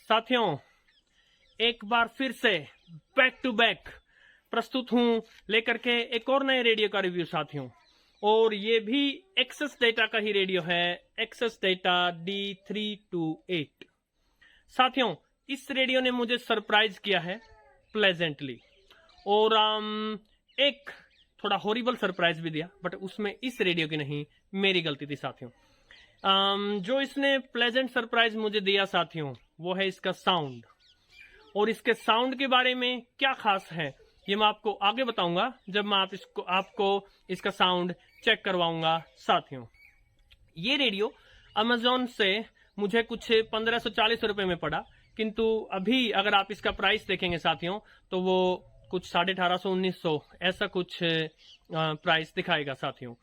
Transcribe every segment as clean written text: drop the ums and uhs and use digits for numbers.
साथियों, एक बार फिर से बैक टू बैक प्रस्तुत हूं लेकर के एक और नए रेडियो का रिव्यू साथियों, और ये भी एक्सेस डेटा का ही रेडियो है, एक्सेस डेटा D328। साथियों, इस रेडियो ने मुझे सरप्राइज किया है प्लेजेंटली, और एक थोड़ा हॉरिबल सरप्राइज भी दिया, बट उसमें इस रेडियो की नहीं, मेरी गलती थी साथियों। जो इसने प्लेजेंट सरप्राइज मुझे दिया साथियों, वो है इसका साउंड। और इसके साउंड के बारे में क्या खास है ये मैं आपको आगे बताऊंगा जब मैं आपको इसका साउंड चेक करवाऊंगा साथियों। ये रेडियो अमेजोन से मुझे कुछ 1540 रुपए में पड़ा, किंतु अभी अगर आप इसका प्राइस देखेंगे साथियों तो वो कुछ 1850-1900 ऐसा कुछ प्राइस दिखाएगा साथियों।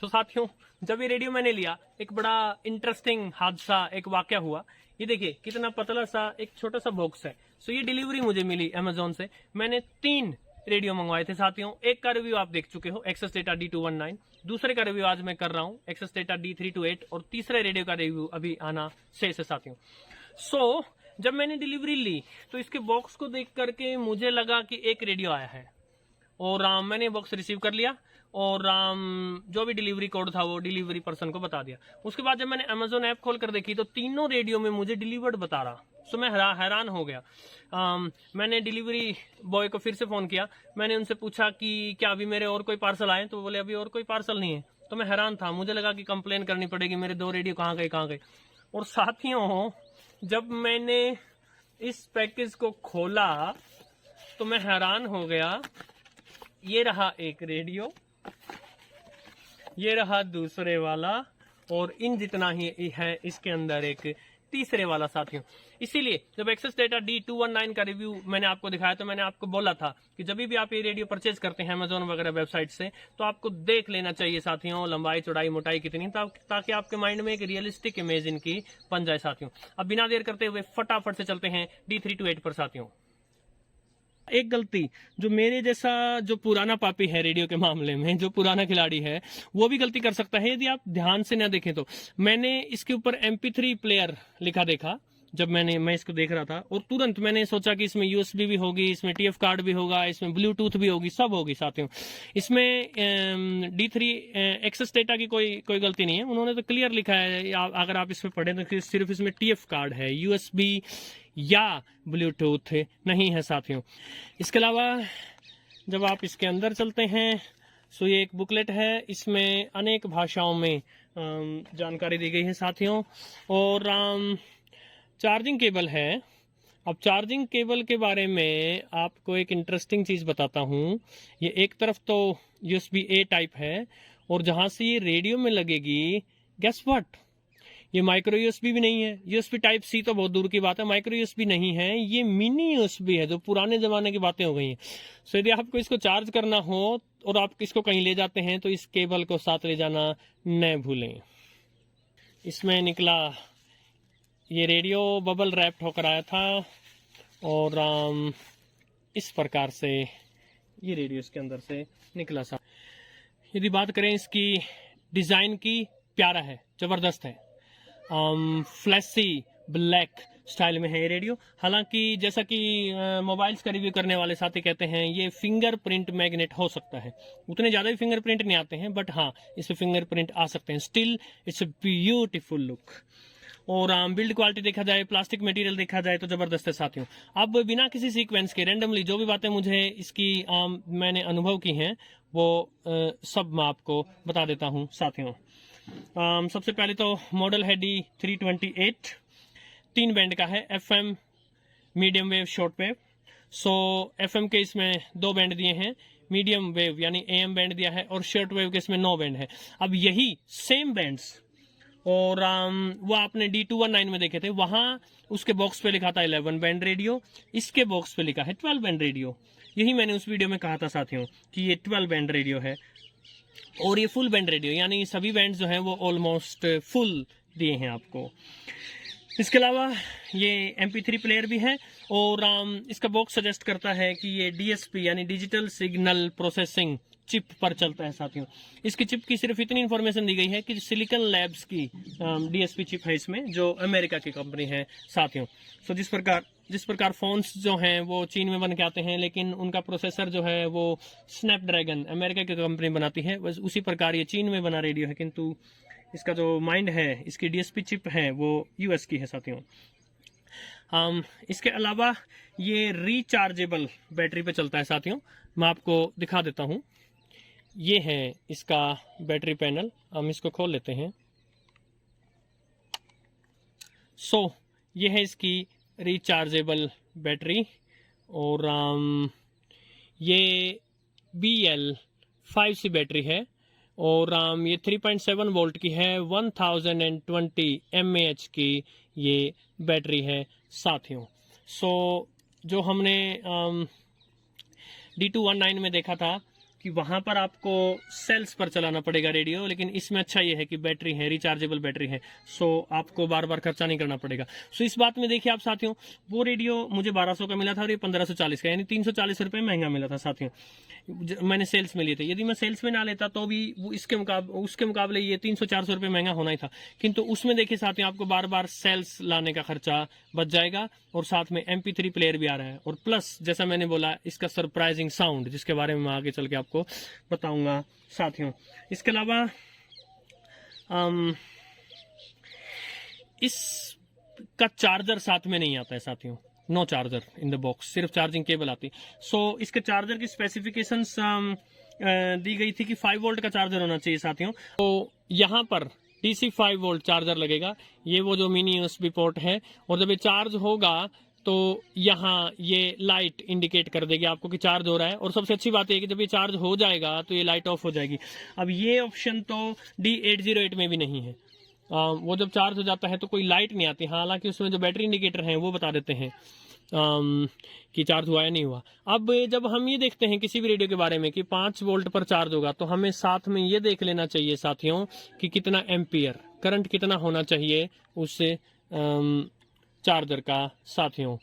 तो साथियों, जब ये रेडियो मैंने लिया, एक बड़ा इंटरेस्टिंग हादसा, एक वाकया हुआ। ये देखिए कितना पतला सा एक छोटा सा बॉक्स है। सो ये डिलीवरी मुझे मिली अमेजोन से। मैंने 3 रेडियो मंगवाए थे साथियों। एक का रिव्यू आप देख चुके हो, एक्सेस डेटा D219। दूसरे का रिव्यू आज मैं कर रहा हूँ, एक्सेस डेटा D328। और तीसरे रेडियो का रिव्यू अभी आना शेष है साथियों। सो जब मैंने डिलीवरी ली तो इसके बॉक्स को देख करके मुझे लगा कि एक रेडियो आया है, और मैंने बॉक्स रिसीव कर लिया और जो भी डिलीवरी कोड था वो डिलीवरी पर्सन को बता दिया। उसके बाद जब मैंने अमेजोन ऐप खोल कर देखी तो तीनों रेडियो में मुझे डिलीवर्ड बता रहा। सो मैं हैरान हो गया। मैंने डिलीवरी बॉय को फिर से फोन किया। मैंने उनसे पूछा कि क्या अभी मेरे और कोई पार्सल आए, तो बोले अभी और कोई पार्सल नहीं है। तो मैं हैरान था, मुझे लगा कि कंप्लेन करनी पड़ेगी, मेरे 2 रेडियो कहाँ गए। और साथियों, जब मैंने इस पैकेज को खोला तो मैं हैरान हो गया। ये रहा एक रेडियो, ये रहा दूसरे वाला, और इन जितना ही है इसके अंदर एक तीसरे वाला साथियों। इसीलिए जब एक्सेस डेटा D219 का रिव्यू मैंने आपको दिखाया तो मैंने आपको बोला था कि जब भी आप ये रेडियो परचेज करते हैं अमेजोन वगैरह वेबसाइट से, तो आपको देख लेना चाहिए साथियों लंबाई चौड़ाई मोटाई कितनी, ताकि आपके माइंड में एक रियलिस्टिक इमेज इनकी बन जाए साथियों। अब बिना देर करते हुए फटाफट से चलते हैं D328 पर साथियों। एक गलती जो मेरे जैसा जो पुराना पापी है रेडियो के मामले में, जो पुराना खिलाड़ी है, वो भी गलती कर सकता है यदि आप ध्यान से न देखें तो। मैंने इसके ऊपर MP3 प्लेयर लिखा देखा जब मैं इसको देख रहा था, और तुरंत मैंने सोचा कि इसमें USB भी होगी, इसमें TF कार्ड भी होगा, इसमें ब्लूटूथ भी होगी, सब होगी साथियों। इसमें D3 एक्सेस डेटा की कोई गलती नहीं है। उन्होंने तो क्लियर लिखा है, अगर आप इसमें पढ़ें तो सिर्फ इसमें TF कार्ड है, USB या ब्लूटूथ नहीं है साथियों। इसके अलावा जब आप इसके अंदर चलते हैं सो ये एक बुकलेट है, इसमें अनेक भाषाओं में जानकारी दी गई है साथियों। और चार्जिंग केबल है। अब चार्जिंग केबल के बारे में आपको एक इंटरेस्टिंग चीज बताता हूं। ये एक तरफ तो USB-A टाइप है, और जहां से ये रेडियो में लगेगी, गेस व्हाट, ये माइक्रो USB भी नहीं है। USB टाइप C तो बहुत दूर की बात है, माइक्रो USB नहीं है, ये मिनी USB है, जो पुराने जमाने की बातें हो गई हैं। सो यदि आपको इसको चार्ज करना हो और आप इसको कहीं ले जाते हैं तो इस केबल को साथ ले जाना न भूलें। इसमें निकला ये रेडियो बबल रैप्ड होकर आया था, और इस प्रकार से ये रेडियो इसके अंदर से निकला सा। यदि बात करें इसकी डिजाइन की, प्यारा है, जबरदस्त है। फ्लैशी ब्लैक स्टाइल में है ये रेडियो। हालांकि जैसा कि मोबाइल्स का रिव्यू करने वाले साथी कहते हैं, ये फिंगरप्रिंट मैग्नेट हो सकता है। उतने ज्यादा भी फिंगरप्रिंट नहीं आते हैं, बट हाँ इसमें फिंगरप्रिंट आ सकते हैं। Still it's a beautiful look. और बिल्ड क्वालिटी देखा जाए, प्लास्टिक मटेरियल देखा जाए तो जबरदस्त है साथियों। अब बिना किसी सीक्वेंस के रैंडमली जो भी बातें मुझे इसकी मैंने अनुभव की हैं वो सब मैं आपको बता देता हूं साथियों। सबसे पहले तो मॉडल है D328, 3 बैंड का है, FM, medium wave, short wave. So FM के इसमें 2 बैंड दिए हैं, मीडियम वेव यानी AM बैंड दिया है, और शॉर्ट वेव के इसमें 9 बैंड है। अब यही सेम बैंड्स और वो आपने D219 में देखे थे, वहां उसके बॉक्स पे लिखा था 11 बैंड रेडियो, इसके बॉक्स पे लिखा है 12 बैंड रेडियो। यही मैंने उस वीडियो में कहा था साथियों कि ये 12 बैंड रेडियो है, और ये फुल बैंड रेडियो, यानी सभी बैंड जो हैं वो ऑलमोस्ट फुल दिए हैं आपको। इसके अलावा ये MP3 प्लेयर भी है और इसका बॉक्स सजेस्ट करता है कि ये DSP यानी डिजिटल सिग्नल प्रोसेसिंग चिप पर चलता है साथियों। इसकी चिप की सिर्फ इतनी इन्फॉर्मेशन दी गई है कि सिलिकॉन लैब्स की DSP चिप है इसमें, जो अमेरिका की कंपनी है साथियों। सो जिस प्रकार फोन्स जो हैं वो चीन में बन के आते हैं, लेकिन उनका प्रोसेसर जो है वो स्नैपड्रैगन अमेरिका की कंपनी बनाती है, बस उसी प्रकार ये चीन में बना रेडियो है, किंतु इसका जो माइंड है, इसकी DSP चिप है, वो US की है साथियों। इसके अलावा ये रिचार्जेबल बैटरी पे चलता है साथियों। मैं आपको दिखा देता हूँ, ये है इसका बैटरी पैनल, हम इसको खोल लेते हैं। ये है इसकी रिचार्जेबल बैटरी और ये BL5C बैटरी है और ये 3.7 वोल्ट की है, 1020 mAh की ये बैटरी है साथियों। जो हमने D219 में देखा था कि वहां पर आपको सेल्स पर चलाना पड़ेगा रेडियो, लेकिन इसमें अच्छा ये है कि बैटरी है, रिचार्जेबल बैटरी है, आपको बार बार खर्चा नहीं करना पड़ेगा। इस बात में देखिए आप साथियों, वो रेडियो मुझे 1200 का मिला था और ये 1540 का, यानी 340 रुपये महंगा मिला था साथियों। मैंने सेल्स में लिए थे, यदि मैं सेल्स में ना लेता तो भी वो उसके मुकाबले ये 300-400 रुपये महंगा होना ही था, किंतु उसमें देखिए साथियों आपको बार बार सेल्स लाने का खर्चा बच जाएगा और साथ में MP3 प्लेयर भी आ रहा है, और प्लस जैसा मैंने बोला इसका सरप्राइजिंग साउंड, जिसके बारे में मैं आगे चल के आपको बताऊंगा साथियों। इसके अलावा इसका चार्जर साथ में नहीं आता है साथियों, no charger in the box, सिर्फ चार्जिंग केबल आती। इसके चार्जर की स्पेसिफिकेशंस दी गई थी कि 5 वोल्ट का चार्जर होना चाहिए साथियों। यहाँ पर DC 5 वोल्ट चार्जर लगेगा, ये वो जो मिनी USB पोर्ट है, और जब ये चार्ज होगा तो यहाँ ये लाइट इंडिकेट कर देगी आपको कि चार्ज हो रहा है। और सबसे अच्छी बात है कि जब ये चार्ज हो जाएगा तो ये लाइट ऑफ हो जाएगी। अब ये ऑप्शन तो D808 में भी नहीं है, वो जब चार्ज हो जाता है तो कोई लाइट नहीं आती, हालांकि उसमें जो बैटरी इंडिकेटर हैं वो बता देते हैं कि चार्ज हुआ या नहीं हुआ। अब जब हम ये देखते हैं किसी भी रेडियो के बारे में कि 5 वोल्ट पर चार्ज होगा, तो हमें साथ में ये देख लेना चाहिए साथियों कि कितना एम्पियर करंट कितना होना चाहिए उस चार्जर का साथियों।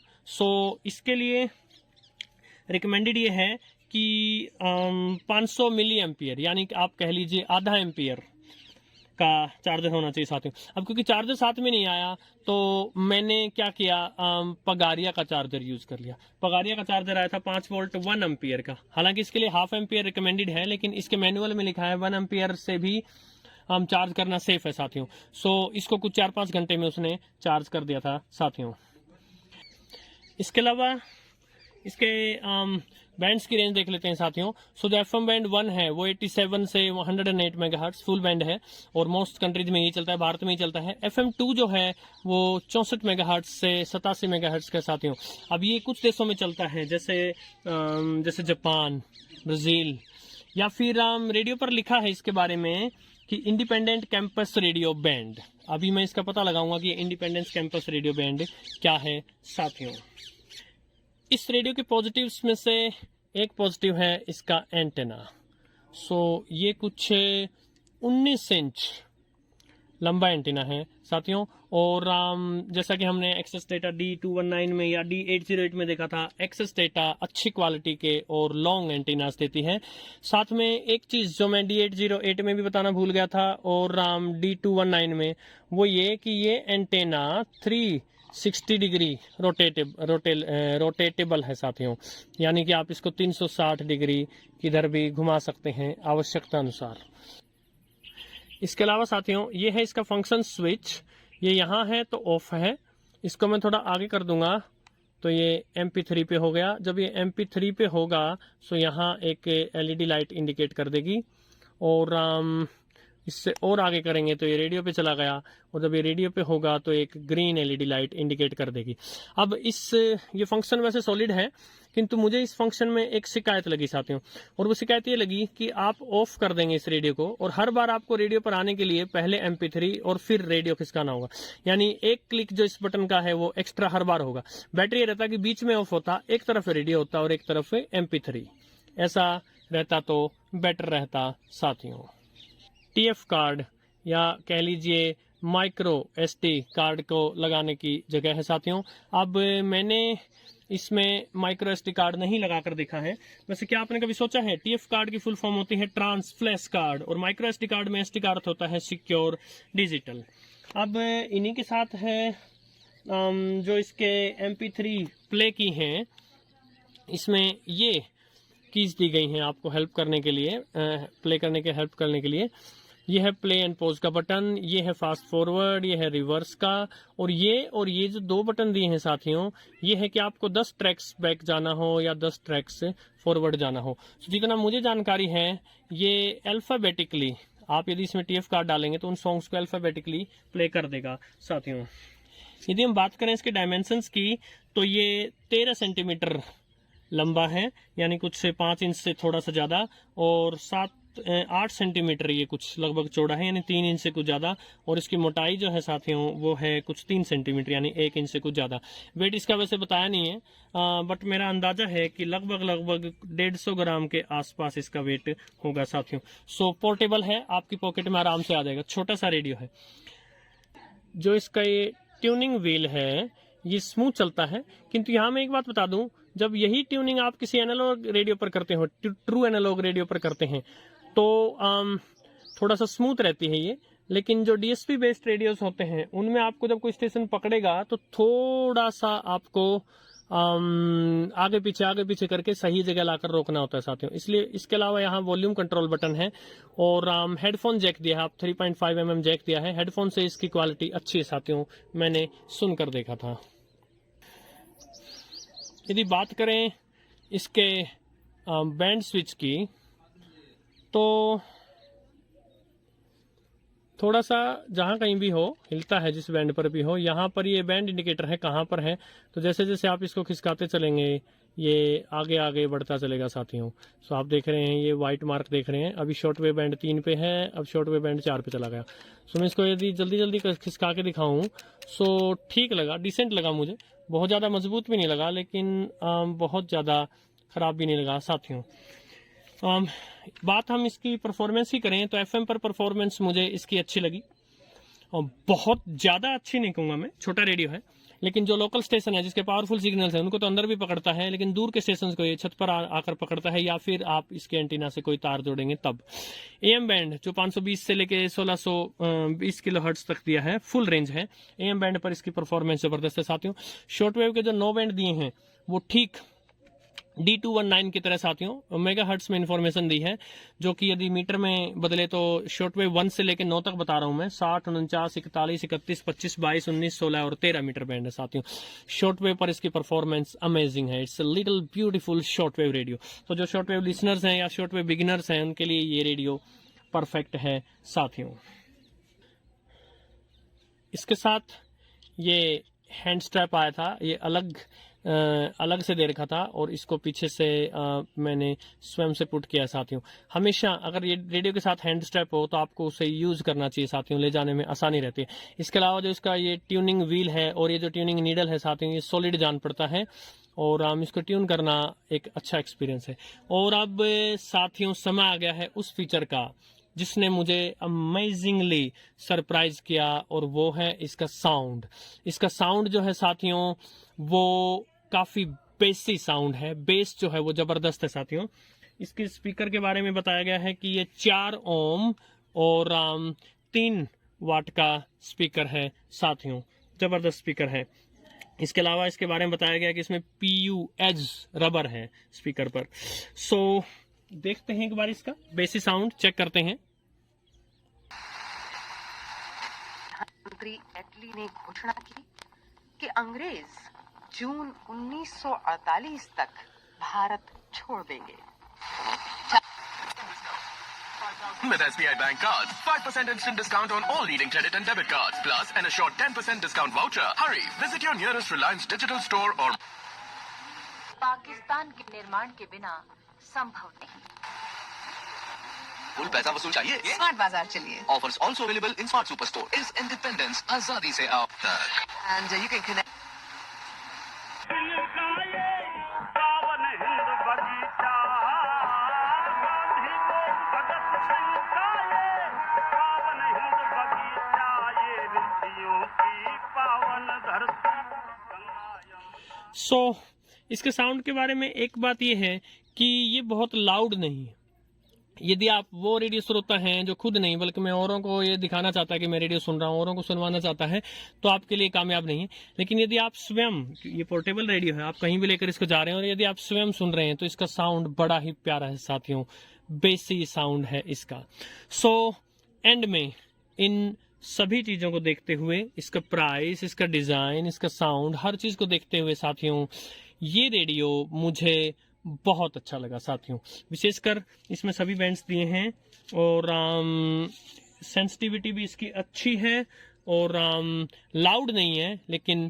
इसके लिए रिकमेंडेड ये है कि 500 मिली एम्पियर, यानी कि आप कह लीजिए आधा एम्पियर का चार्जर होना चाहिए साथियों। अब क्योंकि चार्जर साथ में नहीं आया तो मैंने क्या किया, पगारिया का चार्जर यूज कर लिया। पगारिया का चार्जर आया था 5 वोल्ट 1 एम्पियर का, हालांकि इसके लिए हाफ एम्पियर रिकमेंडेड है, लेकिन इसके मैनुअल में लिखा है 1 एम्पियर से भी हम चार्ज करना सेफ है साथियों। इसको कुछ 4-5 घंटे में उसने चार्ज कर दिया था साथियों। इसके अलावा इसके बैंड्स की रेंज देख लेते हैं साथियों। जो FM बैंड 1 है वो 87 से 108 मेगाहर्ट्ज फुल बैंड है और मोस्ट कंट्रीज में ही चलता है, भारत में ही चलता है। FM 2 जो है वो 64 मेगाहर्ट्ज से 87 मेगाहर्ट्ज के साथियों। अब ये कुछ देशों में चलता है, जैसे जापान, ब्राजील, या फिर रेडियो पर लिखा है इसके बारे में कि इंडिपेंडेंट कैंपस रेडियो बैंड। अभी मैं इसका पता लगाऊंगा कि इंडिपेंडेंस कैंपस रेडियो बैंड क्या है साथियों। इस रेडियो के पॉजिटिव्स में से एक पॉजिटिव है इसका एंटेना। ये कुछ 19 इंच लंबा एंटीना है साथियों। और जैसा कि हमने एक्सेस डेटा D219 में या D808 में देखा था, एक्सेस डेटा अच्छी क्वालिटी के और लॉन्ग एंटीनास देती है। साथ में एक चीज जो मैं D808 में भी बताना भूल गया था और D219 में, वो ये कि ये एंटेना 360 डिग्री रोटेटेबल है साथियों, यानी कि आप इसको 360 डिग्री किधर भी घुमा सकते हैं आवश्यकता अनुसार। इसके अलावा साथियों ये है इसका फंक्शन स्विच, ये यहाँ है तो ऑफ है, इसको मैं थोड़ा आगे कर दूंगा तो ये MP3 पे हो गया। जब ये MP3 पे होगा तो यहाँ एक LED लाइट इंडिकेट कर देगी, और इससे और आगे करेंगे तो ये रेडियो पे चला गया, और जब ये रेडियो पे होगा तो एक ग्रीन LED लाइट इंडिकेट कर देगी। अब ये फंक्शन वैसे सॉलिड है, किंतु मुझे इस फंक्शन में एक शिकायत लगी साथियों, और वो शिकायत ये लगी कि आप ऑफ कर देंगे इस रेडियो को और हर बार आपको रेडियो पर आने के लिए पहले MP3 और फिर रेडियो खिसकाना होगा, यानी एक क्लिक जो इस बटन का है वो एक्स्ट्रा हर बार होगा। बेटर ये रहता कि बीच में ऑफ होता, एक तरफ रेडियो होता और एक तरफ MP3, ऐसा रहता तो बेटर रहता साथियों। TF कार्ड या कह लीजिए माइक्रो SD कार्ड को लगाने की जगह है साथियों। अब मैंने इसमें माइक्रो SD कार्ड नहीं लगाकर देखा है। वैसे क्या आपने कभी सोचा है, TF कार्ड की फुल फॉर्म होती है ट्रांस फ्लैश कार्ड, और माइक्रो SD कार्ड में SD का अर्थ होता है सिक्योर डिजिटल। अब इन्हीं के साथ है जो इसके MP3 प्ले की हैं, इसमें ये कीज दी गई हैं आपको हेल्प करने के लिए, प्ले करने के हेल्प करने के लिए। ये है प्ले एंड पॉज का बटन, ये है फास्ट फॉरवर्ड, ये है रिवर्स का, और ये जो 2 बटन दिए हैं साथियों, ये है कि आपको 10 ट्रैक्स बैक जाना हो या 10 ट्रैक्स फॉरवर्ड जाना हो। तो जितना मुझे जानकारी है, ये अल्फाबेटिकली, आप यदि इसमें TF कार्ड डालेंगे तो उन सॉन्ग्स को अल्फाबेटिकली प्ले कर देगा साथियों। यदि हम बात करें इसके डायमेंशंस की, तो ये 13 सेंटीमीटर लंबा है, यानी कुछ से 5 इंच से थोड़ा सा ज़्यादा, और 8 सेंटीमीटर ये कुछ लगभग चौड़ा है, यानी 3 इंच से कुछ ज़्यादा, और इसकी मोटाई जो है साथियों वो है कुछ 3 सेंटीमीटर, यानी 1 इंच से कुछ ज़्यादा। वेट इसका वैसे बताया नहीं है, बट मेरा अंदाजा है कि लगभग 150 ग्राम के आसपास इसका वेट होगा साथियों। सो पोर्टेबल है, आपकी पॉकेट में आराम से आ जाएगा। छोटा सा रेडियो है। जो इसका ये ट्यूनिंग व्हील है ये स्मूथ चलता है, किंतु यहाँ मैं एक बात बता दूं, जब यही ट्यूनिंग आप किसी एनालॉग रेडियो पर करते हो, ट्रू एनालॉग रेडियो पर करते हैं, तो थोड़ा सा स्मूथ रहती है ये। लेकिन जो DSP बेस्ड रेडियोस होते हैं उनमें आपको जब कोई स्टेशन पकड़ेगा तो थोड़ा सा आपको आगे पीछे करके सही जगह लाकर रोकना होता है साथियों। इसलिए इसके अलावा यहाँ वॉल्यूम कंट्रोल बटन है, और हेडफोन जैक दिया है, आप 3.5 mm जैक दिया है। हेडफोन से इसकी क्वालिटी अच्छी है साथियों, मैंने सुनकर देखा था। यदि बात करें इसके बैंड स्विच की, तो थोड़ा सा जहाँ कहीं भी हो हिलता है, जिस बैंड पर भी हो, यहाँ पर ये बैंड इंडिकेटर है कहाँ पर है। तो जैसे जैसे आप इसको खिसकाते चलेंगे ये आगे आगे बढ़ता चलेगा साथियों। सो आप देख रहे हैं ये वाइट मार्क देख रहे हैं, अभी शॉर्ट वेव बैंड 3 पे है, अब शॉर्ट वेव बैंड 4 पे चला गया। सो मैं इसको यदि जल्दी जल्दी खिसका के दिखाऊँ, सो ठीक लगा, डिसेंट लगा मुझे, बहुत ज़्यादा मजबूत भी नहीं लगा, लेकिन बहुत ज़्यादा ख़राब भी नहीं लगा साथियों। बात हम इसकी परफॉर्मेंस की करें तो FM पर परफॉर्मेंस मुझे इसकी अच्छी लगी, और बहुत ज़्यादा अच्छी नहीं कहूँगा मैं, छोटा रेडियो है, लेकिन जो लोकल स्टेशन है जिसके पावरफुल सिग्नल्स हैं उनको तो अंदर भी पकड़ता है, लेकिन दूर के स्टेशन को ये छत पर आकर पकड़ता है, या फिर आप इसके एंटीना से कोई तार जोड़ेंगे तब। AM बैंड जो 520 से लेके 1620 किलोहर्ट्ज तक दिया है, फुल रेंज है। AM बैंड पर इसकी परफॉर्मेंस जबरदस्त है साथियों। शॉर्ट वेव के जो 9 बैंड दिए हैं वो ठीक D219 की तरह साथियों मेगा हर्ट्स में इंफॉर्मेशन दी है, जो कि यदि मीटर में बदले तो शॉर्ट वेव 1 से लेकर 9 तक बता रहा हूं मैं, 60, 49, 41, 31, 25, 22, 19, 16 और 13 मीटर बैंड है साथियों। शॉर्ट वेव पर इसकी परफॉर्मेंस अमेजिंग है। It's a little beautiful short wave radio. तो जो शॉर्ट वेव लिसनर्स हैं या शॉर्ट वेव बिगिनर्स हैं उनके लिए ये रेडियो परफेक्ट है साथियों। इसके साथ ये हैंड स्ट्रैप आया था, ये अलग से दे रखा था, और इसको पीछे से मैंने स्वयं से पुट किया साथियों। हमेशा अगर ये रेडियो के साथ हैंड स्ट्रैप हो तो आपको उसे यूज करना चाहिए साथियों, ले जाने में आसानी रहती है। इसके अलावा जो इसका ये ट्यूनिंग व्हील है और ये जो ट्यूनिंग नीडल है साथियों, ये सॉलिड जान पड़ता है, और इसको ट्यून करना एक अच्छा एक्सपीरियंस है। और अब साथियों समय आ गया है उस फीचर का जिसने मुझे अमेजिंगली सरप्राइज किया, और वो है इसका साउंड। इसका साउंड जो है साथियों वो काफी बेसी साउंड है, बेस जो है वो जबरदस्त है साथियों। इसके स्पीकर के बारे में बताया गया है कि ये 4 ओम और 3 वाट का स्पीकर है साथियों, जबरदस्त स्पीकर है। इसके अलावा इसके बारे में बताया गया कि इसमें PU एज रबर है स्पीकर पर। सो देखते हैं एक बार इसका बेसिक साउंड चेक करते हैं। प्रधानमंत्री एटली ने घोषणा की कि अंग्रेज जून 1948 तक भारत छोड़ देंगे। With SBI Bank cards, 5% instant discount on all leading credit and debit cards, plus an assured 10% discount voucher. Hurry, visit your nearest Reliance Digital store or Pakistan के निर्माण के बिना संभव नहीं। फुल पैसा वसूल चाहिए? स्मार्ट बाजार चलिए। Offers also available in Smart Superstore. Is independence आजादी से आप तक। And you can connect. सो इसके साउंड के बारे में एक बात ये है कि ये बहुत लाउड नहीं है। यदि आप वो रेडियो श्रोता हैं जो खुद नहीं बल्कि मैं औरों को ये दिखाना चाहता है कि मैं रेडियो सुन रहा हूँ, औरों को सुनवाना चाहता है, तो आपके लिए कामयाब नहीं है। लेकिन यदि आप स्वयं, ये पोर्टेबल रेडियो है, आप कहीं भी लेकर इसको जा रहे हैं और यदि आप स्वयं सुन रहे हैं तो इसका साउंड बड़ा ही प्यारा है साथियों, बेसी साउंड है इसका। सो एंड में इन सभी चीजों को देखते हुए, इसका प्राइस, इसका डिजाइन, इसका साउंड, हर चीज को देखते हुए साथियों, ये रेडियो मुझे बहुत अच्छा लगा साथियों। विशेषकर इसमें सभी बैंड्स दिए हैं और सेंसिटिविटी भी इसकी अच्छी है और लाउड नहीं है लेकिन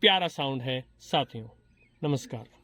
प्यारा साउंड है साथियों। नमस्कार।